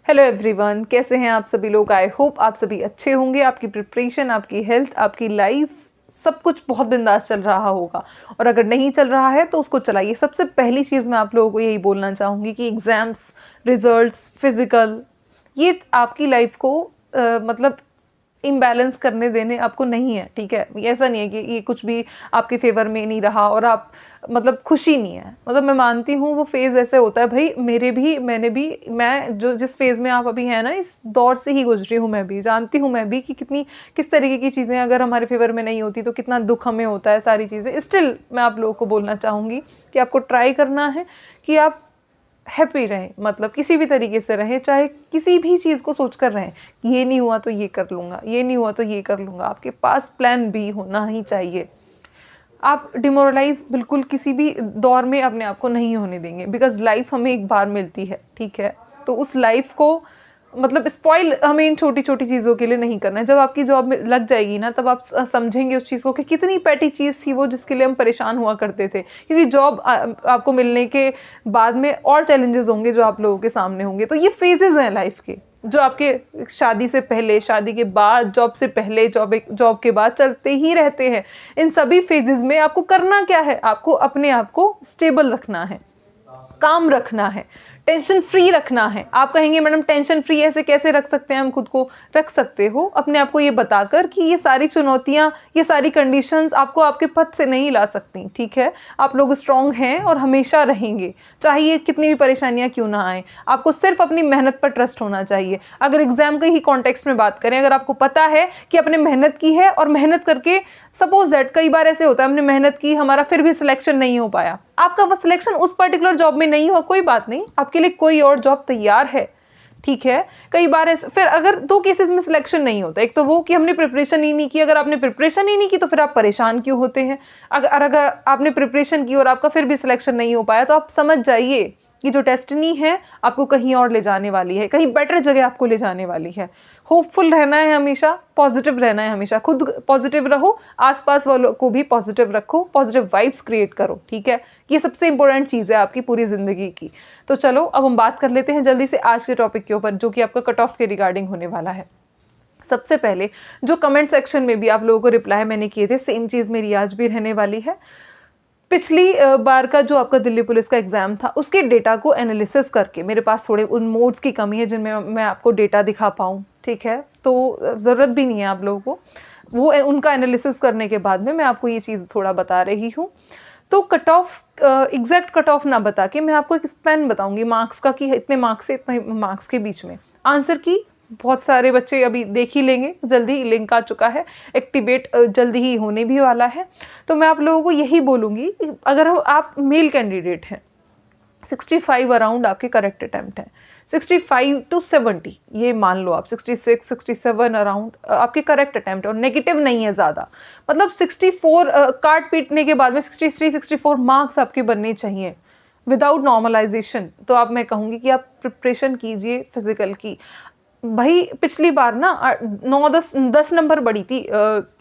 Hello everyone, कैसे हैं आप सभी लोग। आई होप आप सभी अच्छे होंगे। आपकी प्रिपरेशन, आपकी हेल्थ, आपकी लाइफ, सब कुछ बहुत बिंदास चल रहा होगा। और अगर नहीं चल रहा है तो उसको चलाइए। सबसे पहली चीज़ मैं आप लोगों को यही बोलना चाहूँगी कि एग्ज़ाम्स, रिजल्ट्स, फिज़िकल, ये आपकी लाइफ को मतलब इम्बैलेंस करने देने आपको नहीं है। ठीक है, ये ऐसा नहीं है कि ये कुछ भी आपके फेवर में नहीं रहा और आप मतलब खुशी नहीं है। मतलब मैं मानती हूँ वो फेज़ ऐसे होता है भाई, मैं जो जिस फेज़ में आप अभी हैं ना, इस दौर से ही गुजरी हूँ। मैं भी जानती हूँ मैं भी कि किस तरीके की चीज़ें अगर हमारे फेवर में नहीं होती तो कितना दुख हमें होता है। सारी चीज़ें स्टिल मैं आप लोगों को बोलना चाहूँगी कि आपको ट्राई करना है कि आप हैप्पी रहें, मतलब किसी भी तरीके से रहें, चाहे किसी भी चीज़ को सोच कर रहें कि ये नहीं हुआ तो ये कर लूँगा, ये नहीं हुआ तो ये कर लूँगा। आपके पास प्लान बी होना ही चाहिए। आप डिमोरलाइज बिल्कुल किसी भी दौर में अपने आप को नहीं होने देंगे, बिकॉज लाइफ हमें एक बार मिलती है। ठीक है, तो उस लाइफ को मतलब स्पॉइल हमें इन छोटी छोटी चीज़ों के लिए नहीं करना है। जब आपकी जॉब में लग जाएगी ना, तब आप समझेंगे उस चीज़ को कि कितनी पैटी चीज़ थी वो जिसके लिए हम परेशान हुआ करते थे। क्योंकि जॉब आपको मिलने के बाद में और चैलेंजेस होंगे जो आप लोगों के सामने होंगे। तो ये फेजेस हैं लाइफ के, जो आपके शादी से पहले, शादी के बाद, जॉब से पहले, जॉब के बाद चलते ही रहते हैं। इन सभी फेजेस में आपको करना क्या है? आपको अपने आप को स्टेबल रखना है, काम रखना है, टेंशन फ्री रखना है। आप कहेंगे मैडम टेंशन फ्री ऐसे कैसे रख सकते हैं हम खुद को? रख सकते हो अपने आप को ये बताकर कि ये सारी चुनौतियाँ, ये सारी कंडीशंस आपको आपके पथ से नहीं ला सकती। ठीक है, आप लोग स्ट्रांग हैं और हमेशा रहेंगे, चाहे ये कितनी भी परेशानियाँ क्यों ना आए। आपको सिर्फ अपनी मेहनत पर ट्रस्ट होना चाहिए। अगर एग्जाम के ही कॉन्टेक्स्ट में बात करें, अगर आपको पता है कि आपने मेहनत की है और मेहनत करके, सपोज दैट कई बार ऐसे होता है हमने मेहनत की, हमारा फिर भी सिलेक्शन नहीं हो पाया, आपका वो सिलेक्शन उस पर्टिकुलर जॉब में नहीं हुआ, कोई बात नहीं, आपके लिए कोई और जॉब तैयार है। ठीक है, कई बार ऐसे फिर अगर दो केसेस में सिलेक्शन नहीं होता, एक तो वो कि हमने प्रिपरेशन ही नहीं की। अगर आपने प्रिपरेशन ही नहीं की तो फिर आप परेशान क्यों होते हैं? अगर आपने प्रिपरेशन की और आपका फिर भी सिलेक्शन नहीं हो पाया, तो आप समझ जाइए कि जो डेस्टिनी है आपको कहीं और ले जाने वाली है, कहीं बेटर जगह आपको ले जाने वाली है। होपफुल रहना है हमेशा, पॉजिटिव रहना है हमेशा। खुद पॉजिटिव रहो, आसपास वालों को भी पॉजिटिव रखो, पॉजिटिव वाइब्स क्रिएट करो। ठीक है, ये सबसे इंपॉर्टेंट चीज़ है आपकी पूरी ज़िंदगी की। तो चलो अब हम बात कर लेते हैं जल्दी से आज के टॉपिक के ऊपर, जो कि आपका कट ऑफ के रिगार्डिंग होने वाला है। सबसे पहले जो कमेंट सेक्शन में भी आप लोगों को रिप्लाई मैंने किए थे, सेम चीज़ मेरी आज भी रहने वाली है। पिछली बार का जो आपका दिल्ली पुलिस का एग्ज़ाम था, उसके डेटा को एनालिसिस करके, मेरे पास थोड़े उन मोड्स की कमी है जिनमें मैं आपको डेटा दिखा पाऊँ। ठीक है, तो ज़रूरत भी नहीं है आप लोगों को वो, उनका एनालिसिस करने के बाद में मैं आपको ये चीज़ थोड़ा बता रही हूँ। तो cut off, exact cut off ना बता के मैं आपको एक स्पैन बताऊँगी मार्क्स का, कि इतने मार्क्स से इतने मार्क्स के बीच में आंसर की बहुत सारे बच्चे अभी देख ही लेंगे, जल्दी ही लिंक आ चुका है, एक्टिवेट जल्दी ही होने भी वाला है। तो मैं आप लोगों को यही बोलूँगी, अगर आप मेल कैंडिडेट हैं, 65 अराउंड आपके करेक्ट अटैम्प्ट है, 65 to 70 ये मान लो आप, 66 67 अराउंड आपके करेक्ट अटैम्प्ट है और नेगेटिव नहीं है ज़्यादा। मतलब 64 काट पीटने के बाद में 63 64 मार्क्स आपके बनने चाहिए विदाउट नॉर्मलाइजेशन। तो आप, मैं कहूँगी कि आप प्रिपरेशन कीजिए फिजिकल की। भाई पिछली बार ना 9-10 नंबर बढ़ी थी,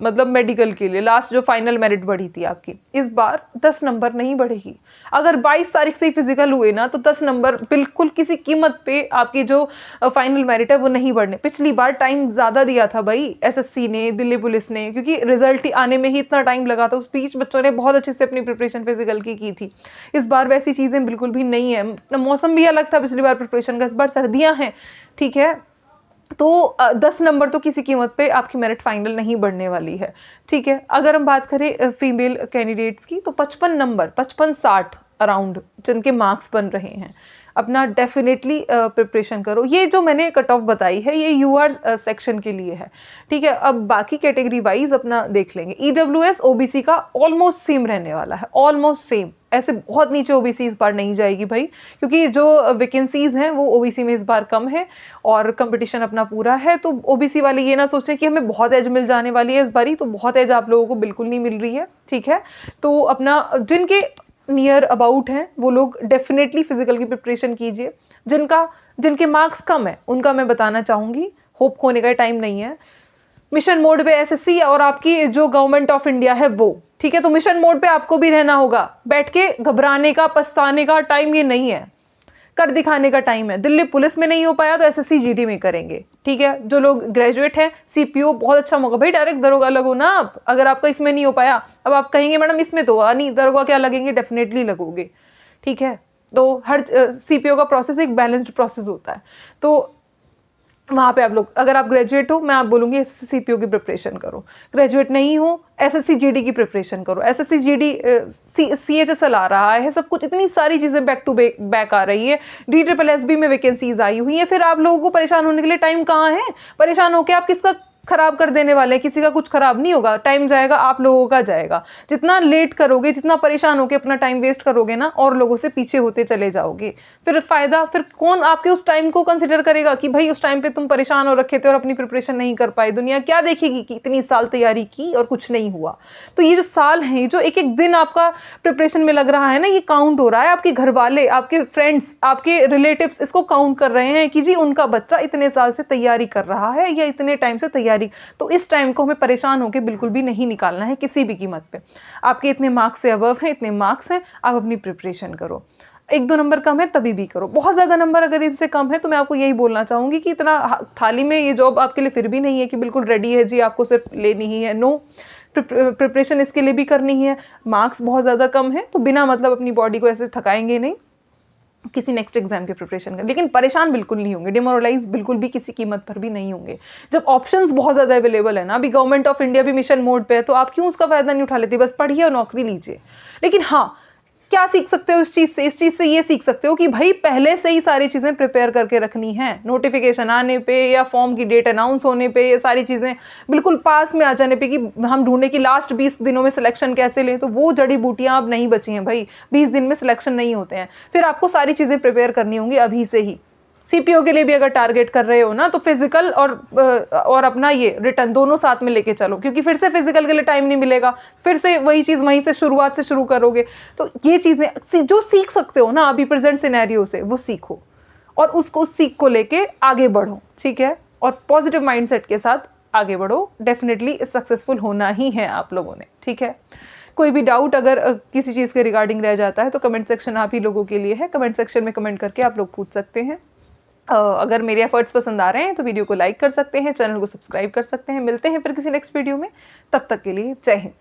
मतलब मेडिकल के लिए लास्ट जो फाइनल मेरिट बढ़ी थी आपकी, इस बार 10 नंबर नहीं बढ़ेगी। अगर 22 तारीख से ही फिजिकल हुए ना, तो 10 नंबर बिल्कुल किसी कीमत पे आपकी जो फाइनल मेरिट है वो नहीं बढ़ने। पिछली बार टाइम ज़्यादा दिया था भाई एसएससी ने, दिल्ली पुलिस ने, क्योंकि रिजल्ट आने में ही इतना टाइम लगा था। उस बीच बच्चों ने बहुत अच्छे से अपनी प्रिपरेशन फिजिकल की थी। इस बार वैसी चीज़ें बिल्कुल भी नहीं है। मौसम भी अलग था पिछली बार प्रिपरेशन का, इस बार सर्दियाँ हैं। ठीक है, तो 10 नंबर तो किसी कीमत पे आपकी मेरिट फाइनल नहीं बढ़ने वाली है। ठीक है, अगर हम बात करें फीमेल कैंडिडेट्स की, तो 55 नंबर, 55-60 अराउंड जिनके मार्क्स बन रहे हैं, अपना डेफिनेटली प्रिपरेशन करो। ये जो मैंने कट ऑफ बताई है ये यूआर सेक्शन के लिए है। ठीक है, अब बाकी कैटेगरी वाइज अपना देख लेंगे। ईडब्ल्यूएस ओबीसी का ऑलमोस्ट सेम रहने वाला है, ऑलमोस्ट सेम। ऐसे बहुत नीचे ओबीसी इस बार नहीं जाएगी भाई, क्योंकि जो वैकेंसीज हैं वो ओबीसी में इस बार कम है और कंपटीशन अपना पूरा है। तो ओबीसी वाले ये ना सोचें कि हमें बहुत एज मिल जाने वाली है इस बारी, तो बहुत एज आप लोगों को बिल्कुल नहीं मिल रही है। ठीक है, तो अपना जिनके नियर अबाउट हैं वो लोग डेफिनेटली फिजिकल की प्रिपरेशन कीजिए। जिनके मार्क्स कम है उनका मैं बताना चाहूँगी, होप खोने का टाइम नहीं है। मिशन मोड पे एसएससी और आपकी जो गवर्नमेंट ऑफ इंडिया है वो, ठीक है, तो मिशन मोड पे आपको भी रहना होगा। बैठ के घबराने का, पछताने का टाइम ये नहीं है। कर दिखाने का टाइम है। दिल्ली पुलिस में नहीं हो पाया तो एसएससी जीडी में करेंगे, ठीक है। जो लोग ग्रेजुएट हैं, सीपीओ बहुत अच्छा मौका, भाई डायरेक्ट दरोगा लगो ना आप। अगर आपका इसमें नहीं हो पाया, अब आप कहेंगे मैडम इसमें तो नहीं, दरोगा क्या लगेंगे, डेफिनेटली लगोगे, ठीक है। तो हर सीपीओ का प्रोसेस एक बैलेंस्ड प्रोसेस होता है। तो वहाँ पे आप लोग, अगर आप ग्रेजुएट हो, मैं आप बोलूँगी एसएससी सीपीओ की प्रिपरेशन करो। ग्रेजुएट नहीं हो, एसएससी जीडी की प्रिपरेशन करो। एसएससी जीडी सीएचएसएल आ रहा है, सब कुछ, इतनी सारी चीज़ें बैक टू बैक आ रही है। DSSB में वैकेंसीज आई हुई है। फिर आप लोगों को परेशान होने के लिए टाइम कहाँ है? परेशान होकर आप किसका खराब कर देने वाले हैं? किसी का कुछ खराब नहीं होगा, टाइम जाएगा, आप लोगों का जाएगा। जितना लेट करोगे, जितना परेशान होकर अपना टाइम वेस्ट करोगे ना, और लोगों से पीछे होते चले जाओगे, फिर फायदा, फिर कौन आपके उस टाइम को कंसिडर करेगा कि भाई उस टाइम पे तुम परेशान हो रखे थे और अपनी प्रिपरेशन नहीं कर पाए। दुनिया क्या देखेगी कि इतनी साल तैयारी की और कुछ नहीं हुआ। तो ये जो साल है, जो एक एक दिन आपका प्रिपरेशन में लग रहा है ना, ये काउंट हो रहा है। आपके घर वाले, आपके फ्रेंड्स, आपके रिलेटिव्स इसको काउंट कर रहे हैं कि जी उनका बच्चा इतने साल से तैयारी कर रहा है या इतने टाइम से तैयारी। तो इस टाइम को हमें परेशान होकर बिल्कुल भी नहीं निकालना है किसी भी कीमत पे। आपके इतने मार्क्स से अबव हैं, इतने मार्क्स हैं, आप अपनी प्रिपरेशन करो। 1-2 नंबर कम है तभी भी करो। बहुत ज़्यादा नंबर अगर इनसे कम है तो मैं आपको यही बोलना चाहूँगी कि इतना थाली में ये जॉब आपके लिए फिर भी नहीं है कि बिल्कुल रेडी है जी, आपको सिर्फ लेनी ही है। नो, प्रिपरेशन इसके लिए भी करनी है। मार्क्स बहुत ज़्यादा कम है तो बिना मतलब अपनी बॉडी को ऐसे थकाएंगे नहीं, किसी नेक्स्ट एग्जाम की प्रिपरेशन कर, लेकिन परेशान बिल्कुल नहीं होंगे, डिमोरलाइज बिल्कुल भी किसी कीमत पर भी नहीं होंगे। जब ऑप्शंस बहुत ज़्यादा अवेलेबल है ना, अभी गवर्नमेंट ऑफ इंडिया भी मिशन मोड पे है, तो आप क्यों उसका फ़ायदा नहीं उठा लेते? बस पढ़िए और नौकरी लीजिए। लेकिन हाँ, क्या सीख सकते हो इस चीज़ से? इस चीज़ से ये सीख सकते हो कि भाई पहले से ही सारी चीज़ें प्रिपेयर करके रखनी है। नोटिफिकेशन आने पे या फॉर्म की डेट अनाउंस होने पे, ये सारी चीज़ें बिल्कुल पास में आ जाने पे कि हम ढूंढे कि लास्ट 20 दिनों में सिलेक्शन कैसे लें, तो वो जड़ी बूटियाँ अब नहीं बची हैं भाई। 20 दिन में सिलेक्शन नहीं होते हैं। फिर आपको सारी चीज़ें प्रिपेयर करनी होंगी अभी से ही। सीपीओ के लिए भी अगर टारगेट कर रहे हो ना, तो फिजिकल और अपना ये रिटर्न दोनों साथ में लेके चलो, क्योंकि फिर से फिजिकल के लिए टाइम नहीं मिलेगा, फिर से वही चीज़ वहीं से शुरुआत से शुरू करोगे। तो ये चीज़ें जो सीख सकते हो ना अभी प्रेजेंट सिनेरियो से, वो सीखो और उसको सीख को लेके आगे बढ़ो, ठीक है। और पॉजिटिव माइंडसेट के साथ आगे बढ़ो, डेफिनेटली सक्सेसफुल होना ही है आप लोगों ने, ठीक है। कोई भी डाउट अगर किसी चीज़ के रिगार्डिंग रह जाता है तो कमेंट सेक्शन आप ही लोगों के लिए है। कमेंट सेक्शन में कमेंट करके आप लोग पूछ सकते हैं। अगर मेरे एफर्ट्स पसंद आ रहे हैं तो वीडियो को लाइक कर सकते हैं, चैनल को सब्सक्राइब कर सकते हैं। मिलते हैं फिर किसी नेक्स्ट वीडियो में, तब तक के लिए जय हिंद।